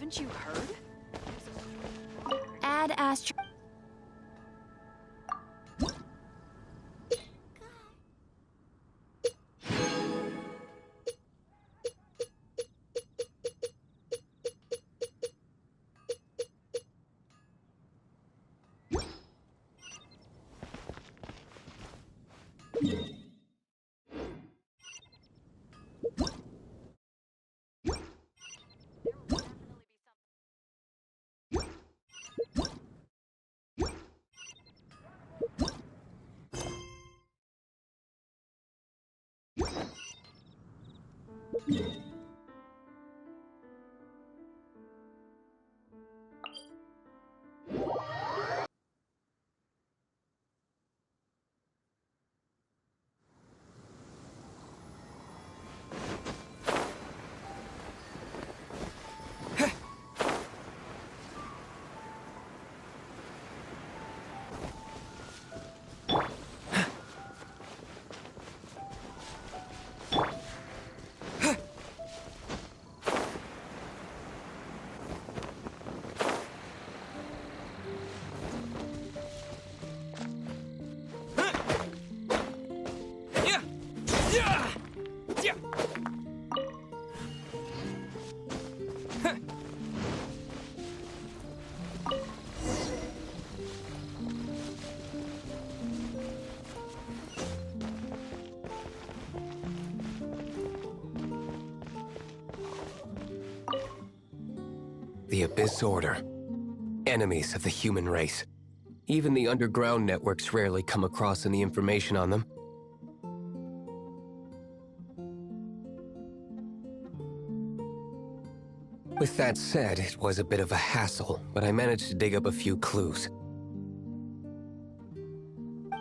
Haven't you heard? Add astro... The Abyss Order. Enemies of the human race. Even the underground networks rarely come across any information on them. With that said, it was a bit of a hassle, but I managed to dig up a few clues.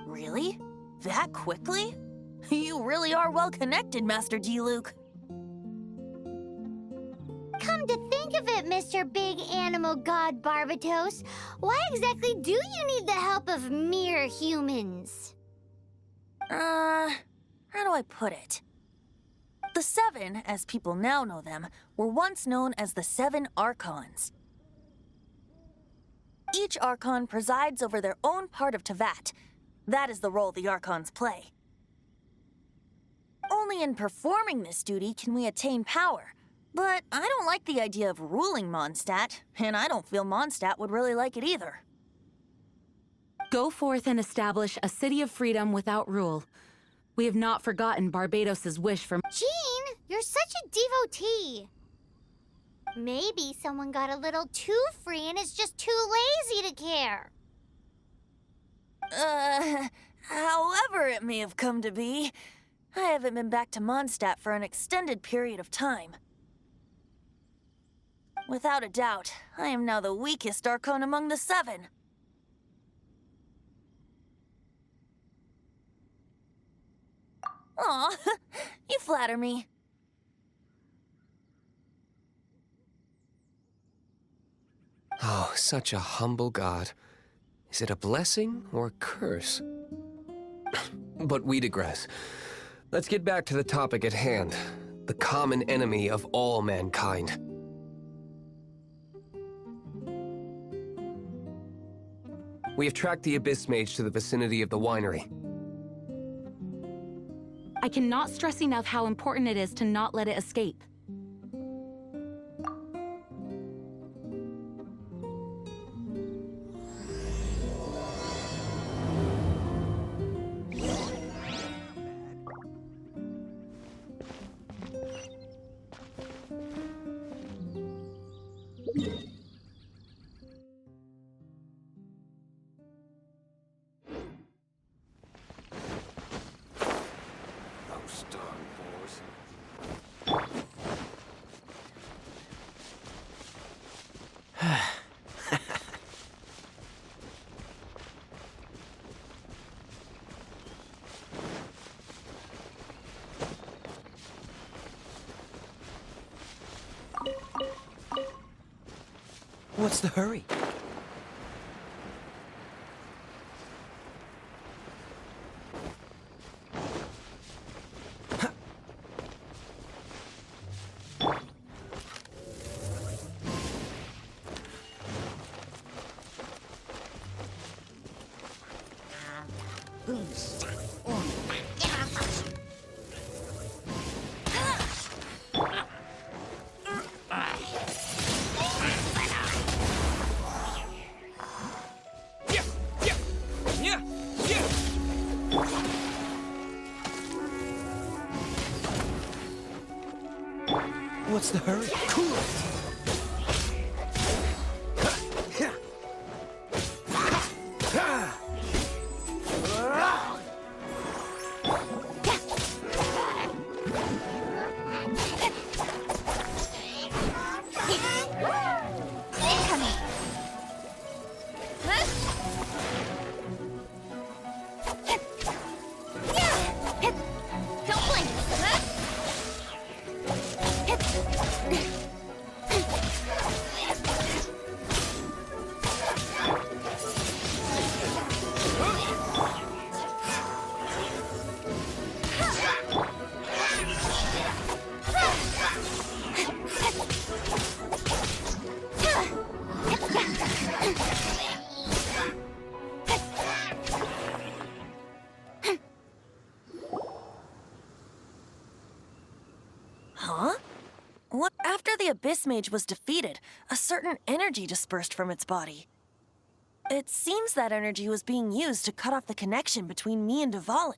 Really? That quickly? You really are well connected, Master D-Luke. Come to think of it, Mr. Big Animal God Barbatos, why exactly do you need the help of mere humans? How do I put it? The Seven, as people now know them, were once known as the Seven Archons. Each Archon presides over their own part of Teyvat. That is the role the Archons play. Only in performing this duty can we attain power. But I don't like the idea of ruling Mondstadt, and I don't feel Mondstadt would really like it either. Go forth and establish a city of freedom without rule. We have not forgotten Barbatos' wish for— Jean, you're such a devotee. Maybe someone got a little too free and is just too lazy to care. However it may have come to be, I haven't been back to Mondstadt for an extended period of time. Without a doubt, I am now the weakest Archon among the Seven. Aw, you flatter me. Oh, such a humble god. Is it a blessing or a curse? But we digress. Let's get back to the topic at hand. The common enemy of all mankind. We have tracked the Abyss Mage to the vicinity of the winery. I cannot stress enough how important it is to not let it escape. What's the hurry? What's the hurry? Cool it! Huh? What? After the Abyss Mage was defeated, a certain energy dispersed from its body. It seems that energy was being used to cut off the connection between me and dvalin.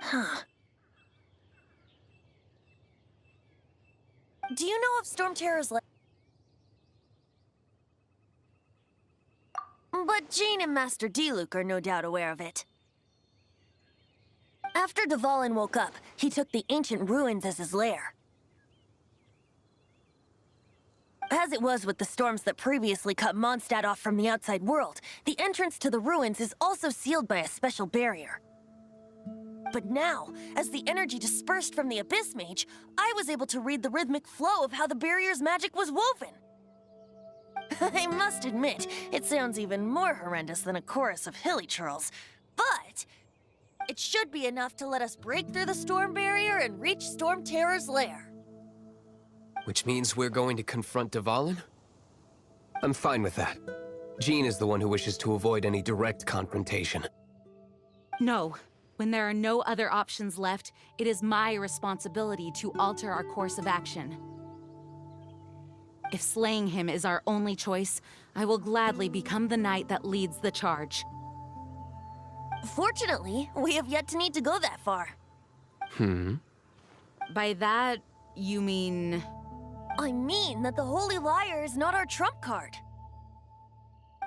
Huh. Do you know of Storm Terror's But Jean and Master Diluc are no doubt aware of it. After dvalin woke up, he took the ancient ruins as his lair. As it was with the storms that previously cut Mondstadt off from the outside world, the entrance to the ruins is also sealed by a special barrier. But now, as the energy dispersed from the Abyss Mage, I was able to read the rhythmic flow of how the barrier's magic was woven. I must admit, it sounds even more horrendous than a chorus of hilly churls, but it should be enough to let us break through the storm barrier and reach Storm Terror's lair. Which means we're going to confront dvalin? I'm fine with that. Jean is the one who wishes to avoid any direct confrontation. No. When there are no other options left, it is my responsibility to alter our course of action. If slaying him is our only choice, I will gladly become the knight that leads the charge. Fortunately, we have yet to need to go that far. By that, you mean... I mean that the Holy Liar is not our trump card.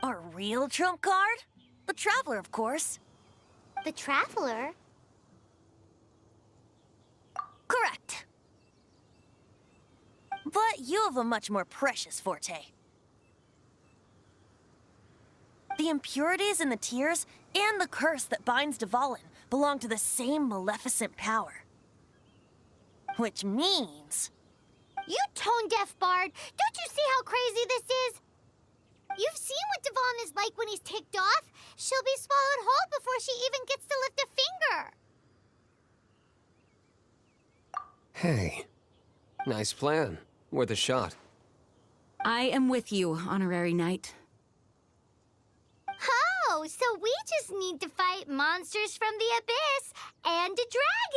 Our real trump card? The Traveler, of course. The Traveler? Correct. But you have a much more precious forte. The impurities in the tears and the curse that binds dvalin belong to the same maleficent power. Which means... You tone-deaf bard! Don't you see how crazy this is? You've seen what dvalin is like when he's ticked off. She'll be swallowed whole before she even gets to lift a finger. Hey. Nice plan. Worth a shot. I am with you, honorary knight. Oh, so we just need to fight monsters from the abyss and a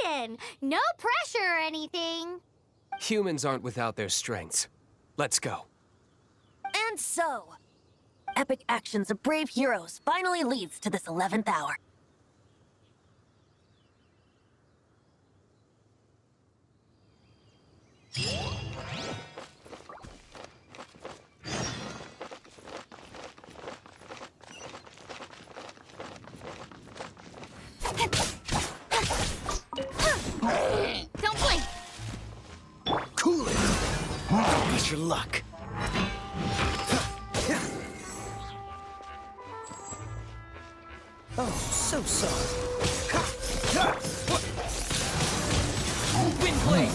dragon. No pressure or anything. Humans aren't without their strengths. Let's go. And so, epic actions of brave heroes finally leads to this 11th hour. Don't blink. Cool it! Get your luck. Oh, so sorry. Wind blade!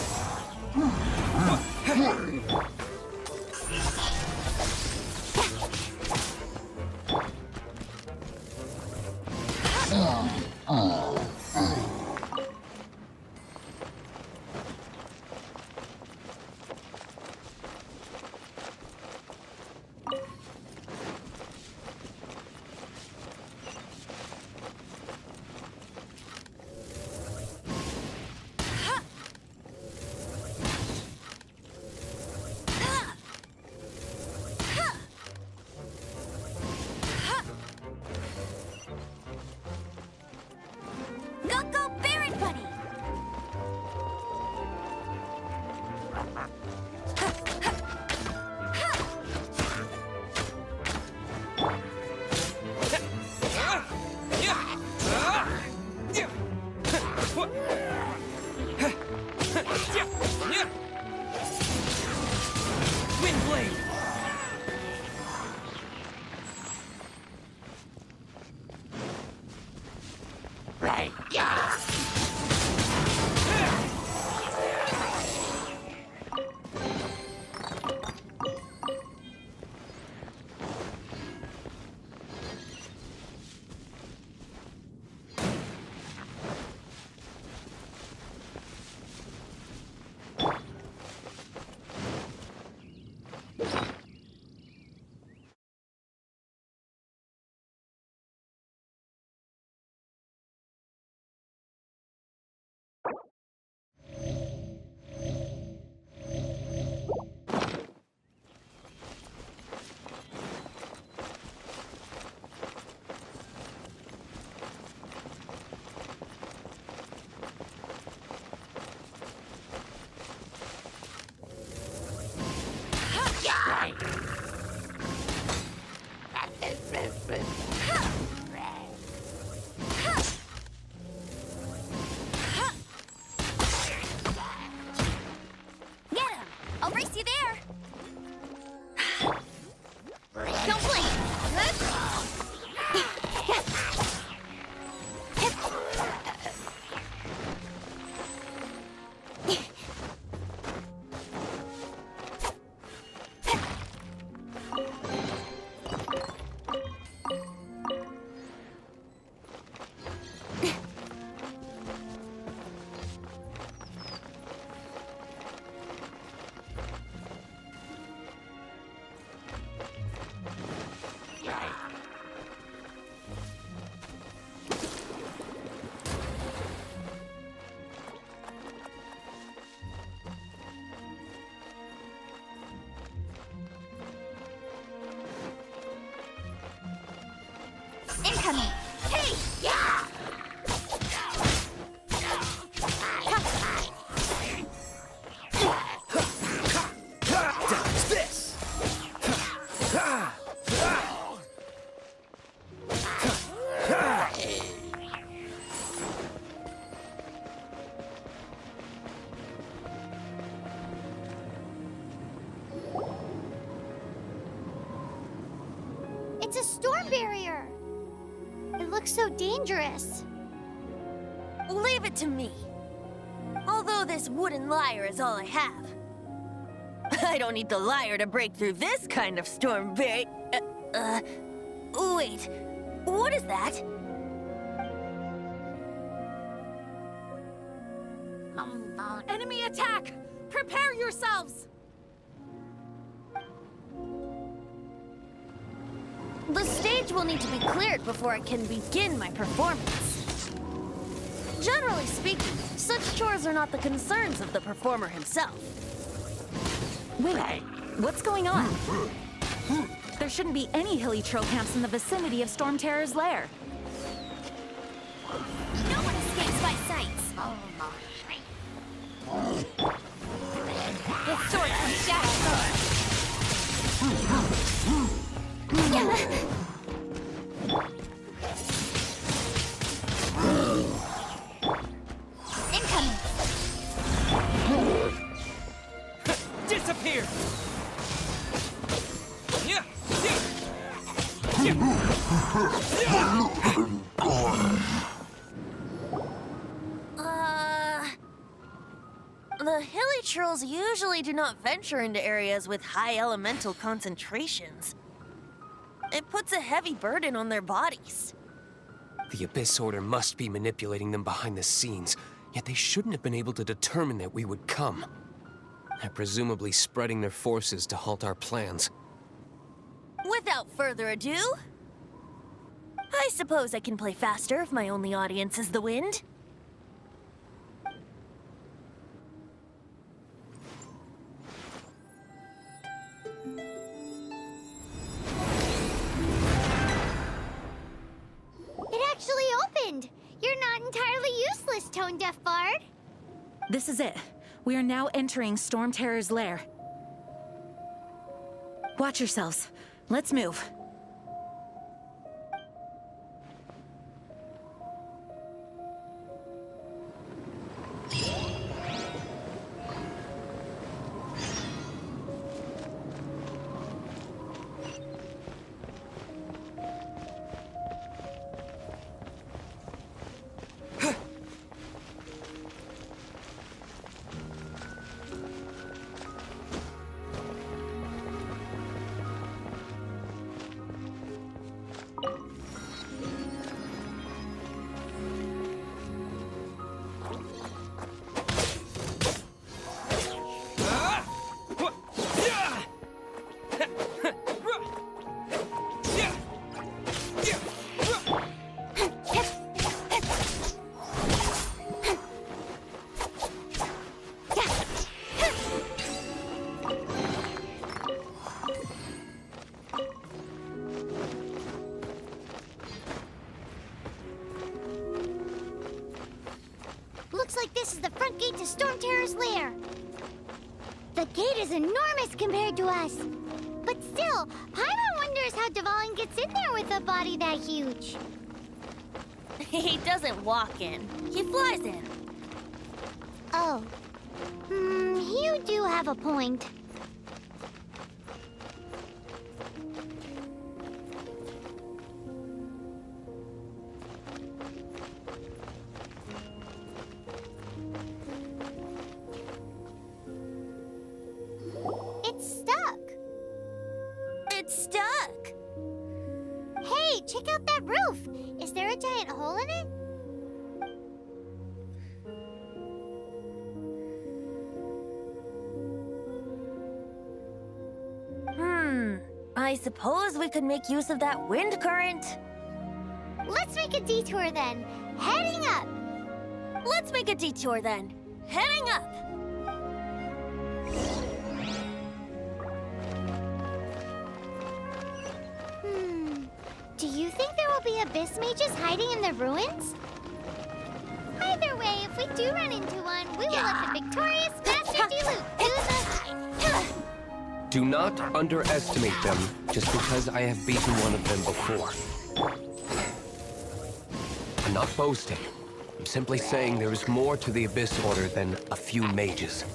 Wind blade! Get him! I'll race you there! Don't blink! Incoming! Hey! Yeah! Dodge this! It's a storm barrier! It looks so dangerous. Leave it to me. Although this wooden lyre is all I have. I don't need the lyre to break through this kind of storm barrier. Wait. What is that? Enemy attack! Prepare yourselves! The stage will need to be cleared before I can begin my performance. Generally speaking, such chores are not the concerns of the performer himself. Wait, what's going on? There shouldn't be any hilly troll camps in the vicinity of Storm Terror's lair. No one escapes my sights. Get sword from shadow. Incoming. Disappear! Yeah! The hilly trolls usually do not venture into areas with high elemental concentrations. It puts a heavy burden on their bodies. The Abyss Order must be manipulating them behind the scenes, yet they shouldn't have been able to determine that we would come. They're presumably spreading their forces to halt our plans. Without further ado, I suppose I can play faster if my only audience is the wind. It actually opened. You're not entirely useless, tone-deaf bard. This is it. We are now entering Storm Terror's lair. Watch yourselves. Let's move. Storm Terror's lair. The gate is enormous compared to us. But still, Paimon wonders how dvalin gets in there with a body that huge. He doesn't walk in. He flies in. Oh. You do have a point. It's stuck. It's stuck. Hey, check out that roof. Is there a giant hole in it? I suppose we could make use of that wind current. Let's make a detour then. Heading up. Let's make a detour then. Heading up. Do you think there will be abyss mages hiding in the ruins? Either way, if we do run into one, we will let the victorious Master Diluc do the... Do not underestimate them just because I have beaten one of them before. I'm not boasting. I'm simply saying there is more to the Abyss Order than a few mages.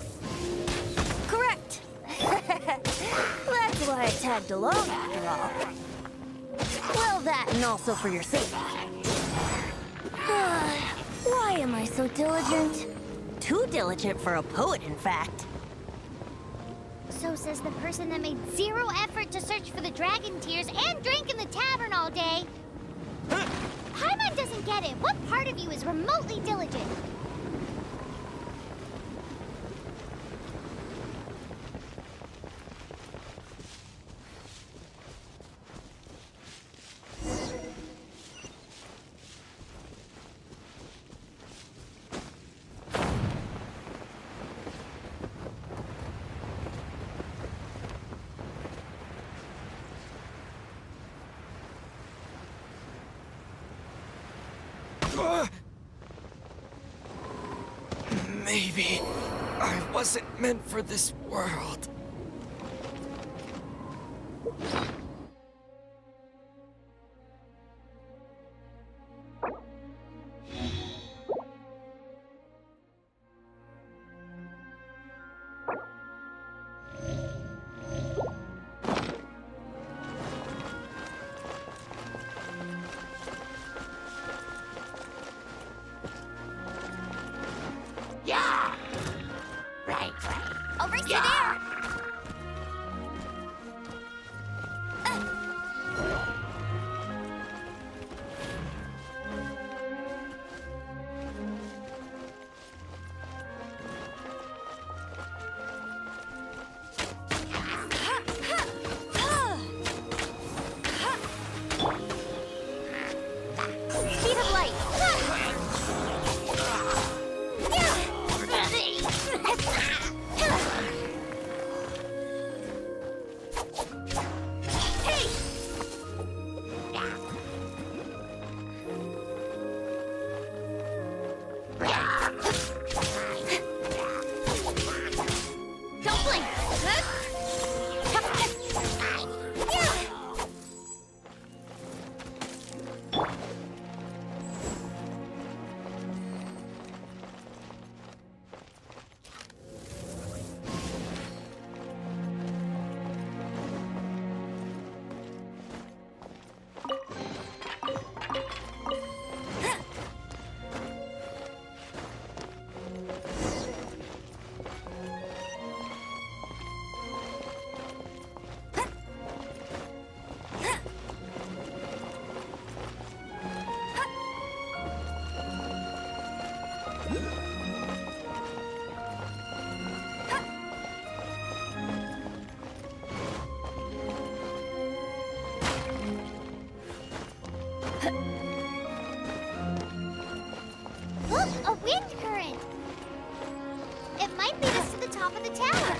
Correct. That's why I tagged along after all. Well, that and also for your safety. Why am I so diligent? Too diligent for a poet, in fact. So says the person that made zero effort to search for the dragon tears and drank in the tavern all day. Paimon doesn't get it. What part of you is remotely diligent? Maybe I wasn't meant for this world. I'll race you there! Speed of light! Don't blink! Look, a wind current! It might lead us to the top of the tower.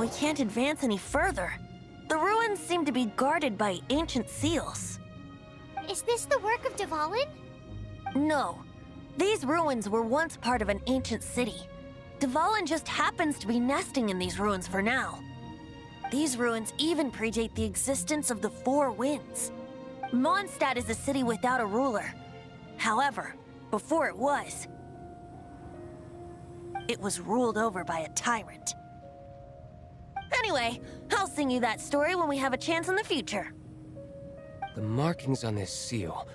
we can't advance any further. The ruins seem to be guarded by ancient seals. Is this the work of dvalin? No. These ruins were once part of an ancient city. Dvalin just happens to be nesting in these ruins for now. These ruins even predate the existence of the Four Winds. Mondstadt is a city without a ruler. However, before it was ruled over by a tyrant. Anyway, I'll sing you that story when we have a chance in the future. The markings on this seal.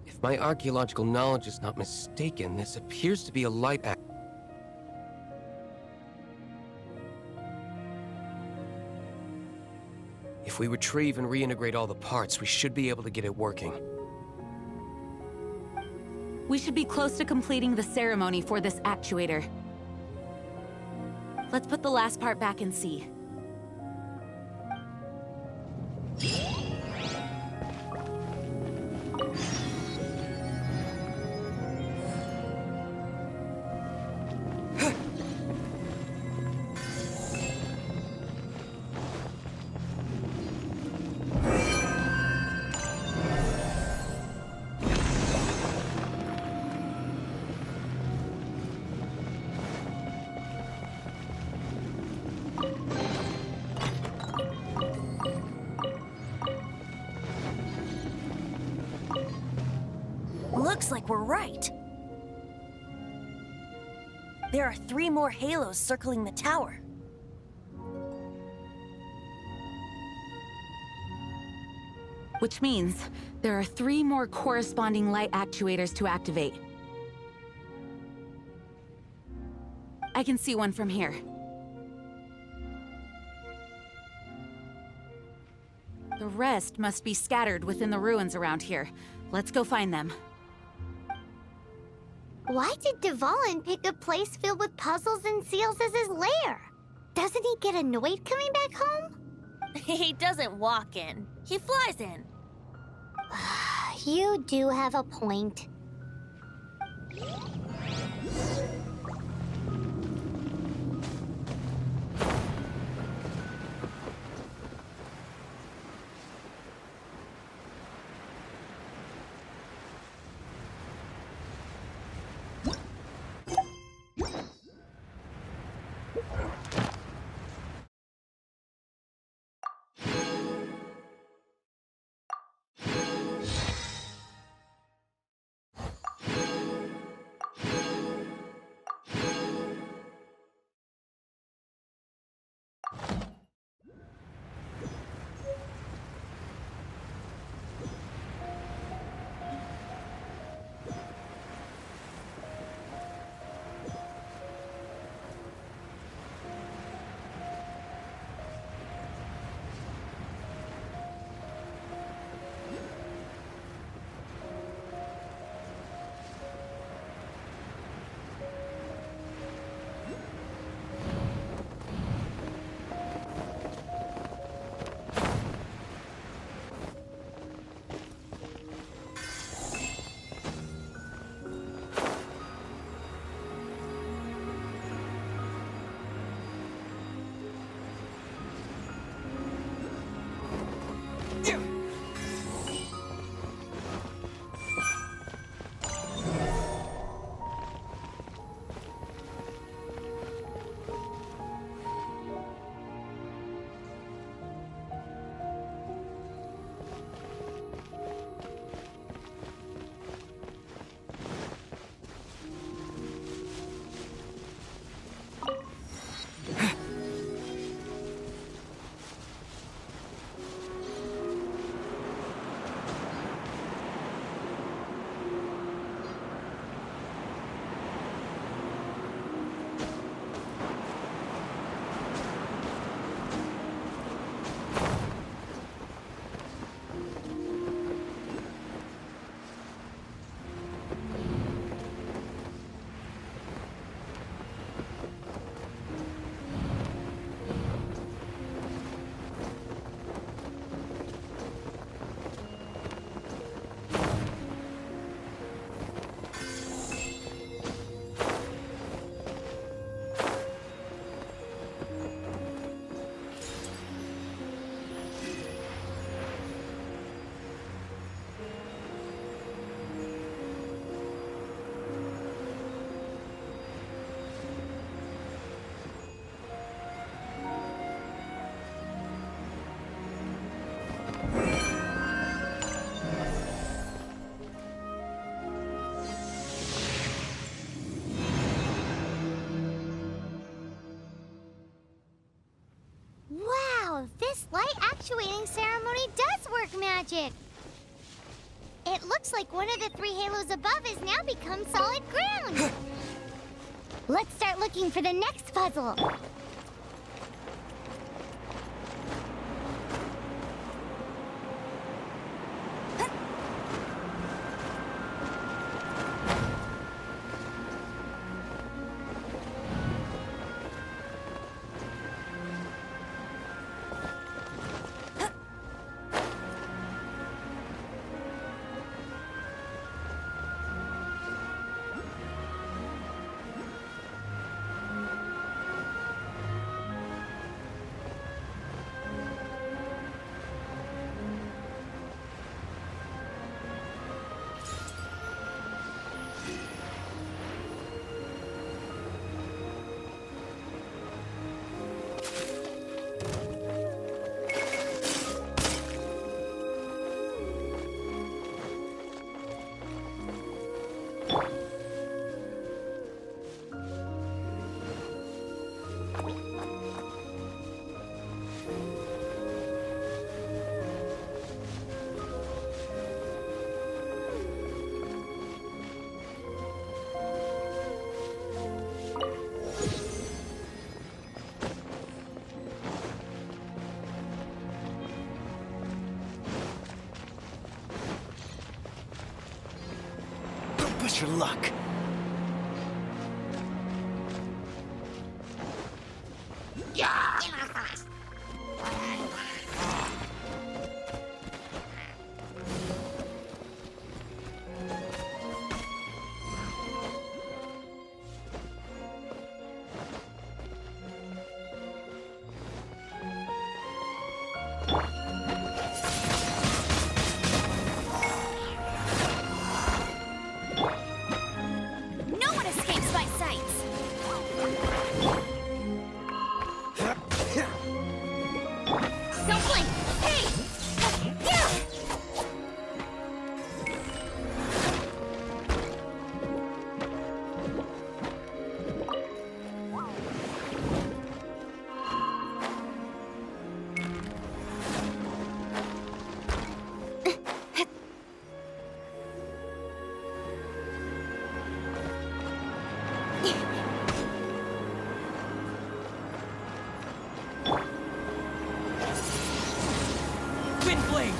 If my archaeological knowledge is not mistaken, this appears to be a light act. If we retrieve and reintegrate all the parts, we should be able to get it working. We should be close to completing the ceremony for this actuator. Let's put the last part back in C. Looks like we're right. There are 3 more halos circling the tower. Which means there are 3 more corresponding light actuators to activate. I can see one from here. The rest must be scattered within the ruins around here. Let's go find them. Why did dvalin pick a place filled with puzzles and seals as his lair? Doesn't he get annoyed coming back home? He doesn't walk in. He flies in. You do have a point. actuating ceremony does work magic. It looks like one of the 3 halos above has now become solid ground. Let's start looking for the next puzzle. Push your luck. No one escapes my sights. Don't blink. Hey! Yeah! Wind blade!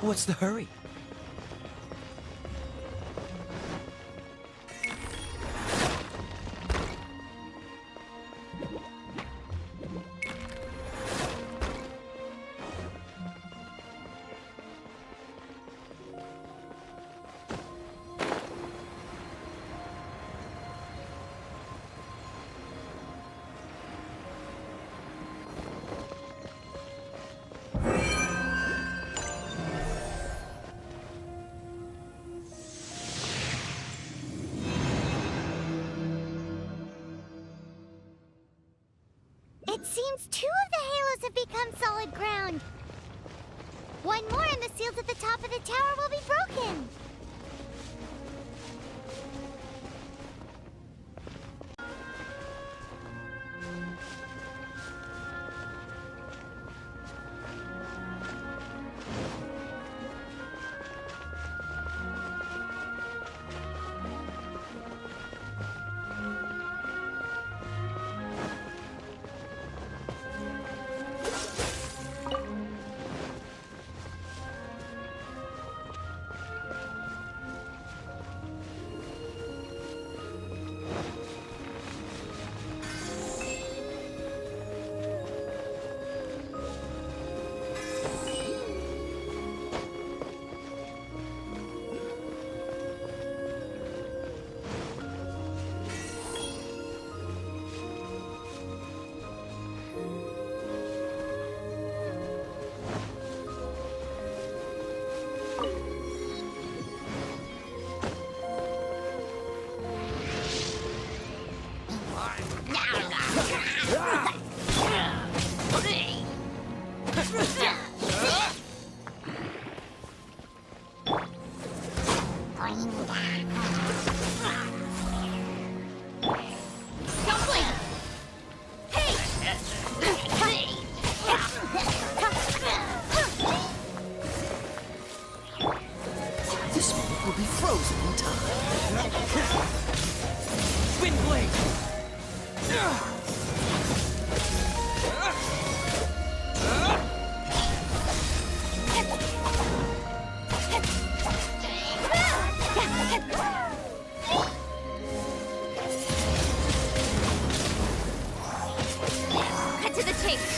What's the hurry? It seems 2 of the halos have become solid ground. One more and the seals at the top of the tower will be broken. This one will be frozen in time. Wind blade! Cut to the chase.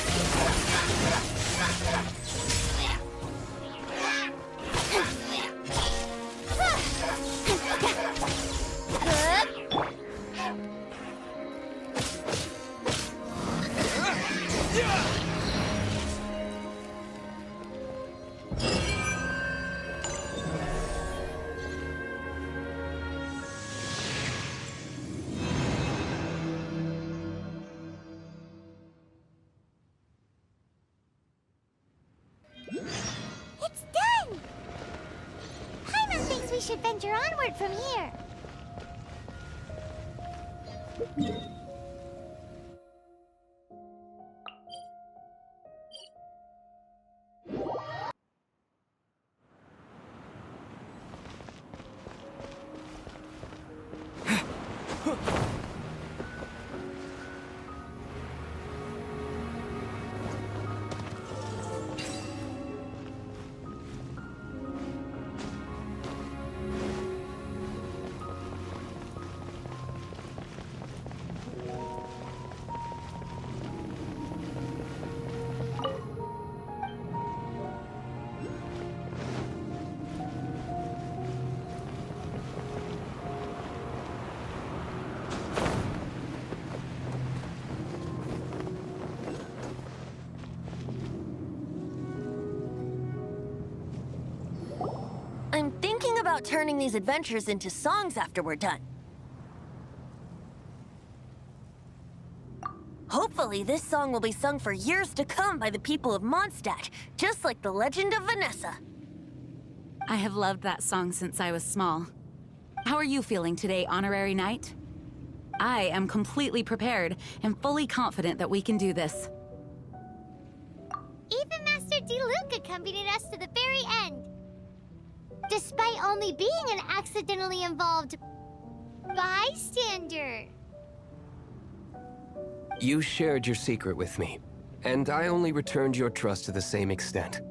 It's done! Paimon thinks we should venture onward from here. I'm thinking about turning these adventures into songs after we're done. Hopefully, this song will be sung for years to come by the people of Mondstadt, just like the legend of Vanessa. I have loved that song since I was small. How are you feeling today, Honorary Knight? I am completely prepared and fully confident that we can do this. Even Master Diluc accompanied us to the very end. Despite only being an accidentally involved bystander. You shared your secret with me, and I only returned your trust to the same extent.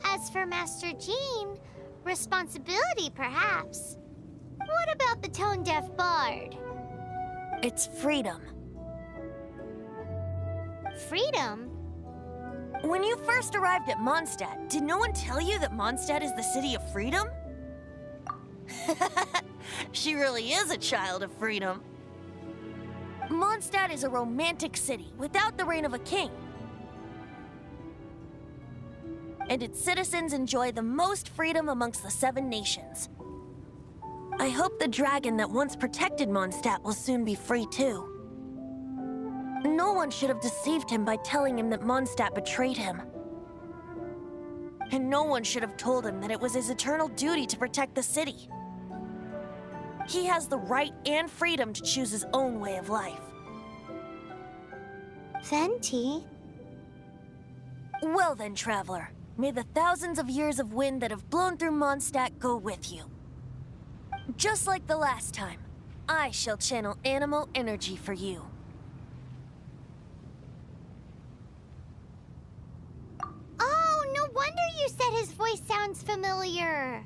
As for Master Jean, responsibility perhaps. What about the tone-deaf bard? It's freedom. Freedom? When you first arrived at Mondstadt, did no one tell you that Mondstadt is the city of freedom? She really is a child of freedom. Mondstadt is a romantic city without the reign of a king. And its citizens enjoy the most freedom amongst the 7 nations. I hope the dragon that once protected Mondstadt will soon be free too. No one should have deceived him by telling him that Mondstadt betrayed him. And no one should have told him that it was his eternal duty to protect the city. He has the right and freedom to choose his own way of life. Venti? Well then, traveler, may the thousands of years of wind that have blown through Mondstadt go with you. Just like the last time, I shall channel animal energy for you. Oh, no wonder you said his voice sounds familiar.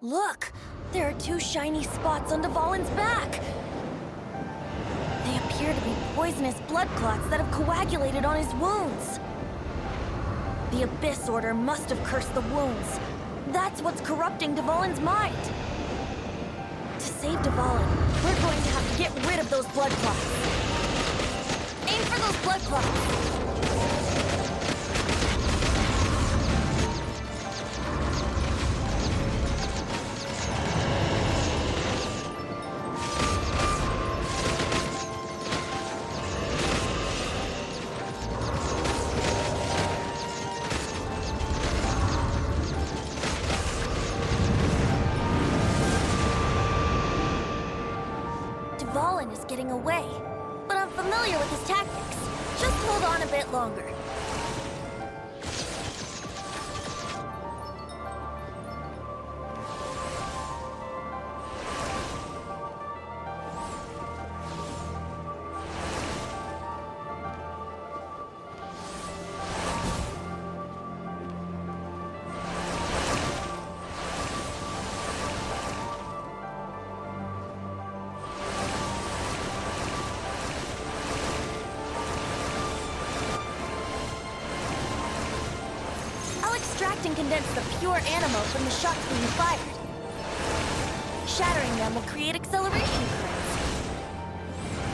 Look! There are two shiny spots on dvalin's back! They appear to be poisonous blood clots that have coagulated on his wounds. The Abyss Order must have cursed the wounds. That's what's corrupting dvalin's mind. To save dvalin, we're going to have to get rid of those blood clots. Aim for those blood clots! Dvalin is getting away, but I'm familiar with his tactics. Just hold on a bit longer. Extract and condense the pure animal from the shots being fired. Shattering them will create acceleration currents.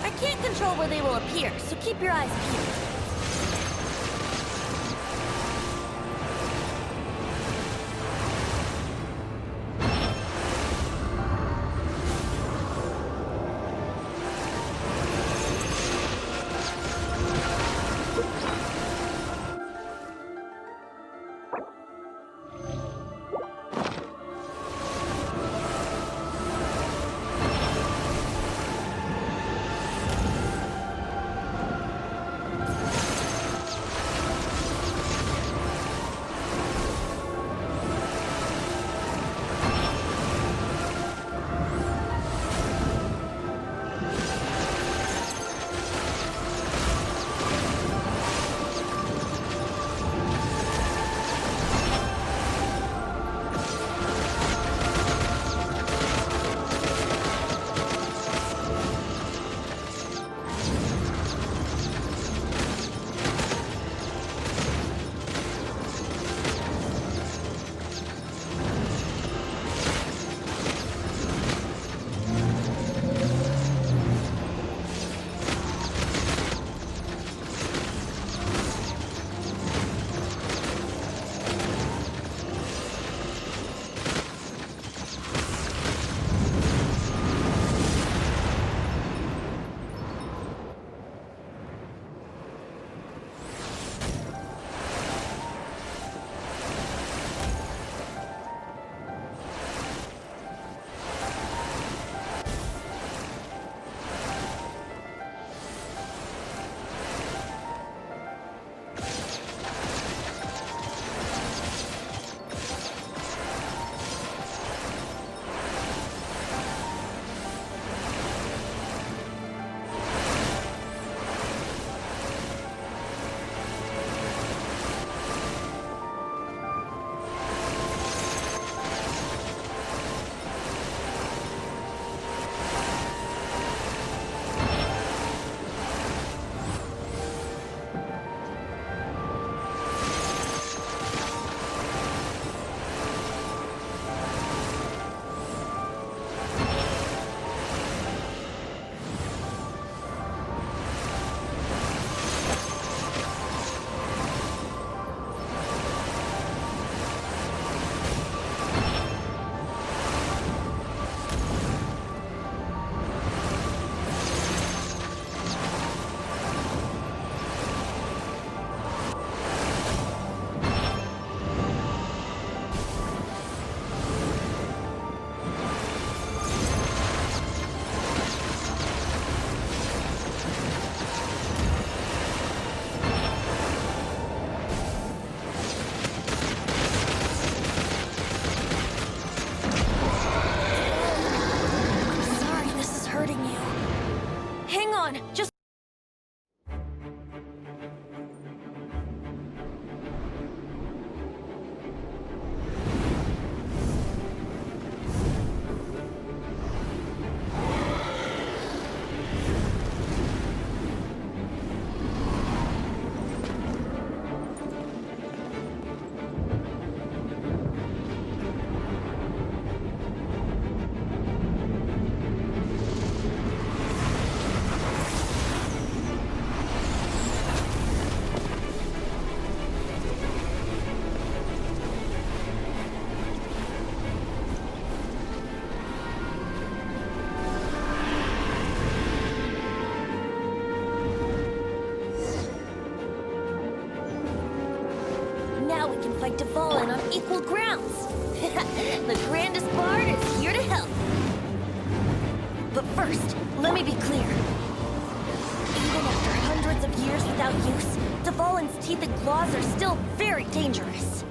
I can't control where they will appear, so keep your eyes peeled. on, just... Now we can fight dvalin on equal grounds. The grandest bard is here to help. But first, let me be clear. Even after hundreds of years without use, dvalin's teeth and claws are still very dangerous.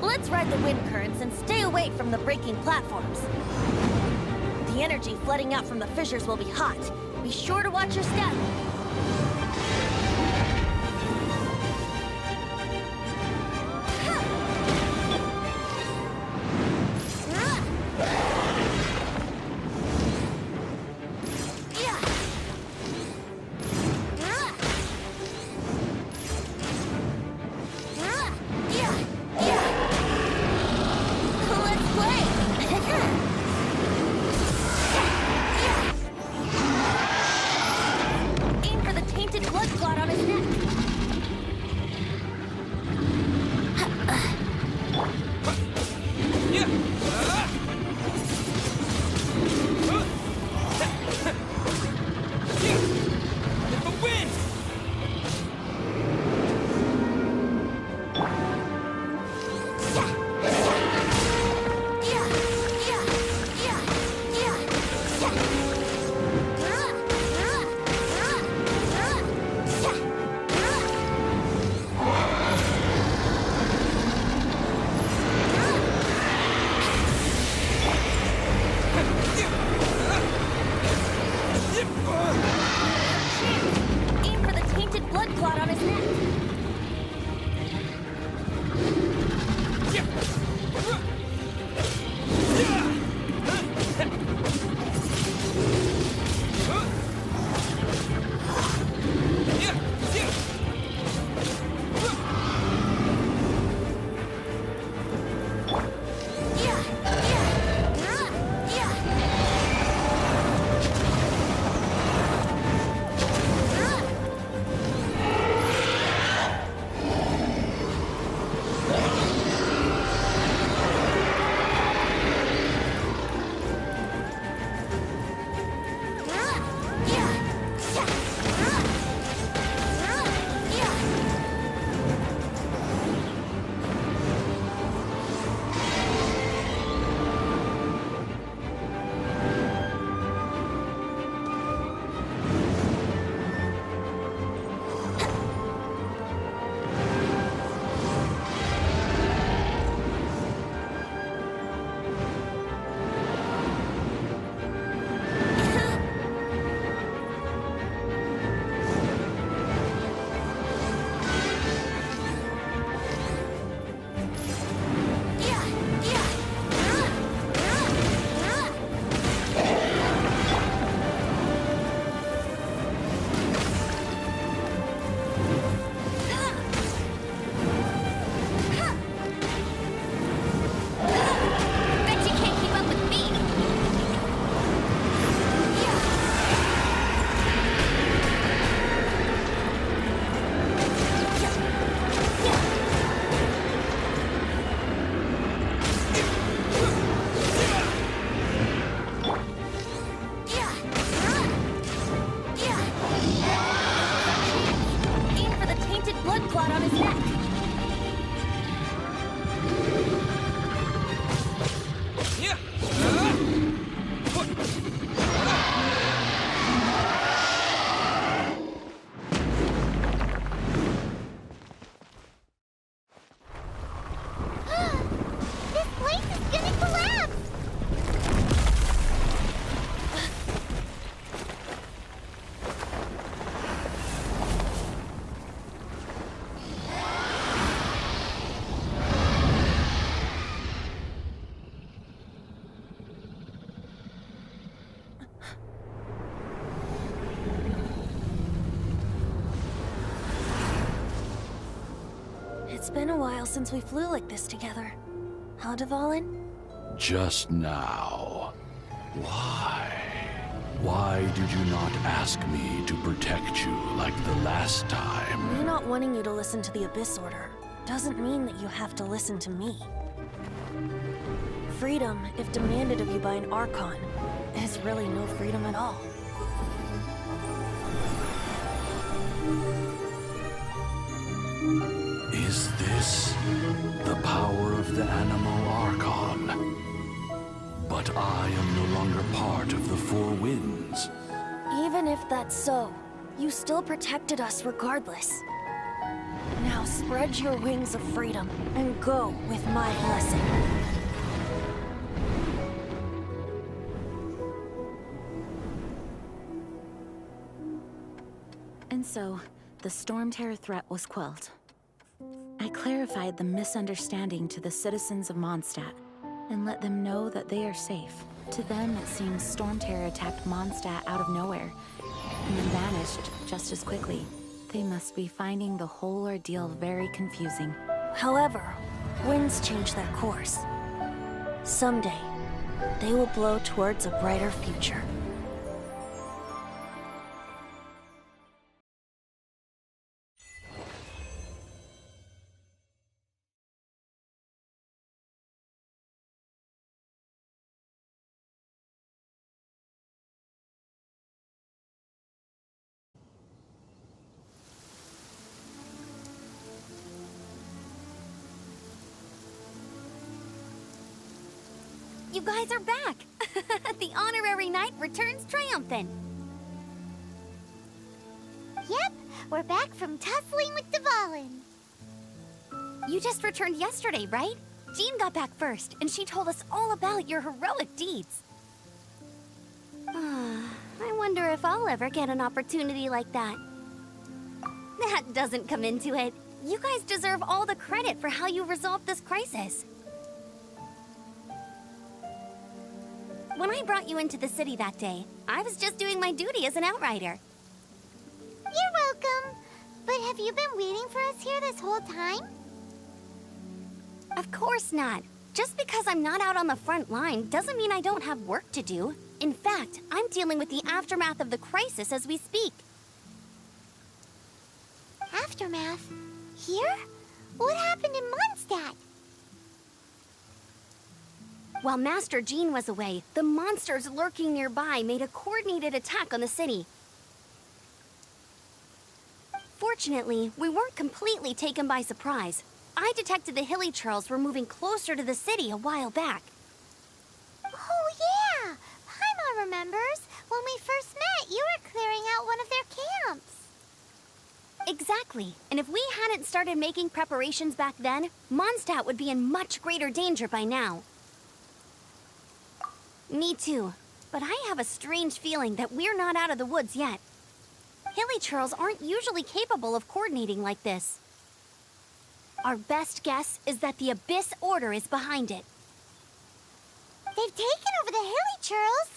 Let's ride the wind currents and stay away from the breaking platforms. The energy flooding out from the fissures will be hot. Be sure to watch your step. blood on his neck. Yeah. This place is gonna collapse! It's been a while since we flew like this together. Huh, dvalin? Just now. Why? Why did you not ask me to protect you like the last time? Me not wanting you to listen to the Abyss Order doesn't mean that you have to listen to me. Freedom, if demanded of you by an Archon, is really no freedom at all. Is this the power of the Animal Archon? But I am no longer part of the Four Winds. Even if that's so, you still protected us regardless. Now spread your wings of freedom and go with my blessing. And so, the Storm Terror threat was quelled. I clarified the misunderstanding to the citizens of Mondstadt and let them know that they are safe. To them, it seems Storm Terror attacked Mondstadt out of nowhere and then vanished just as quickly. They must be finding the whole ordeal very confusing. However, winds change their course. Someday, they will blow towards a brighter future. You guys are back! The honorary knight returns triumphant. Yep, we're back from tussling with dvalin. You just returned yesterday, right? Jean got back first, and she told us all about your heroic deeds. I wonder if I'll ever get an opportunity like that. That doesn't come into it. You guys deserve all the credit for how you resolved this crisis. When I brought you into the city that day, I was just doing my duty as an outrider. You're welcome. But have you been waiting for us here this whole time? Of course not. Just because I'm not out on the front line doesn't mean I don't have work to do. In fact, I'm dealing with the aftermath of the crisis as we speak. Aftermath? Here? What happened in Mondstadt? While Master Jean was away, the monsters lurking nearby made a coordinated attack on the city. Fortunately, we weren't completely taken by surprise. I detected the Hilly Churls were moving closer to the city a while back. Oh yeah! Paimon remembers. When we first met, you were clearing out one of their camps. Exactly. And if we hadn't started making preparations back then, Mondstadt would be in much greater danger by now. Me too. But I have a strange feeling that we're not out of the woods yet. Hilly Churls aren't usually capable of coordinating like this. Our best guess is that the Abyss Order is behind it. They've taken over the Hilly Churls?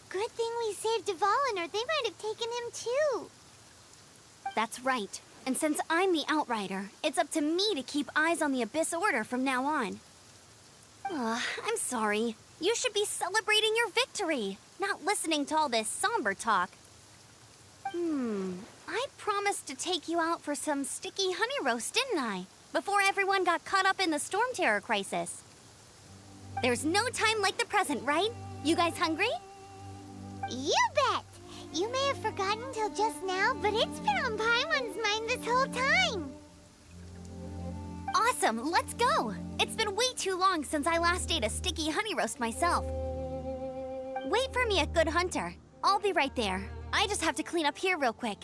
Good thing we saved dvalin, or they might have taken him too. That's right. And since I'm the Outrider, it's up to me to keep eyes on the Abyss Order from now on. I'm sorry. You should be celebrating your victory, not listening to all this somber talk. I promised to take you out for some sticky honey roast, didn't I? Before everyone got caught up in the Storm Terror crisis. There's no time like the present, right? You guys hungry? You bet! You may have forgotten till just now, but it's been on Paimon's mind this whole time. Awesome, let's go! It's been way too long since I last ate a sticky honey roast myself. Wait for me at Good Hunter. I'll be right there. I just have to clean up here real quick.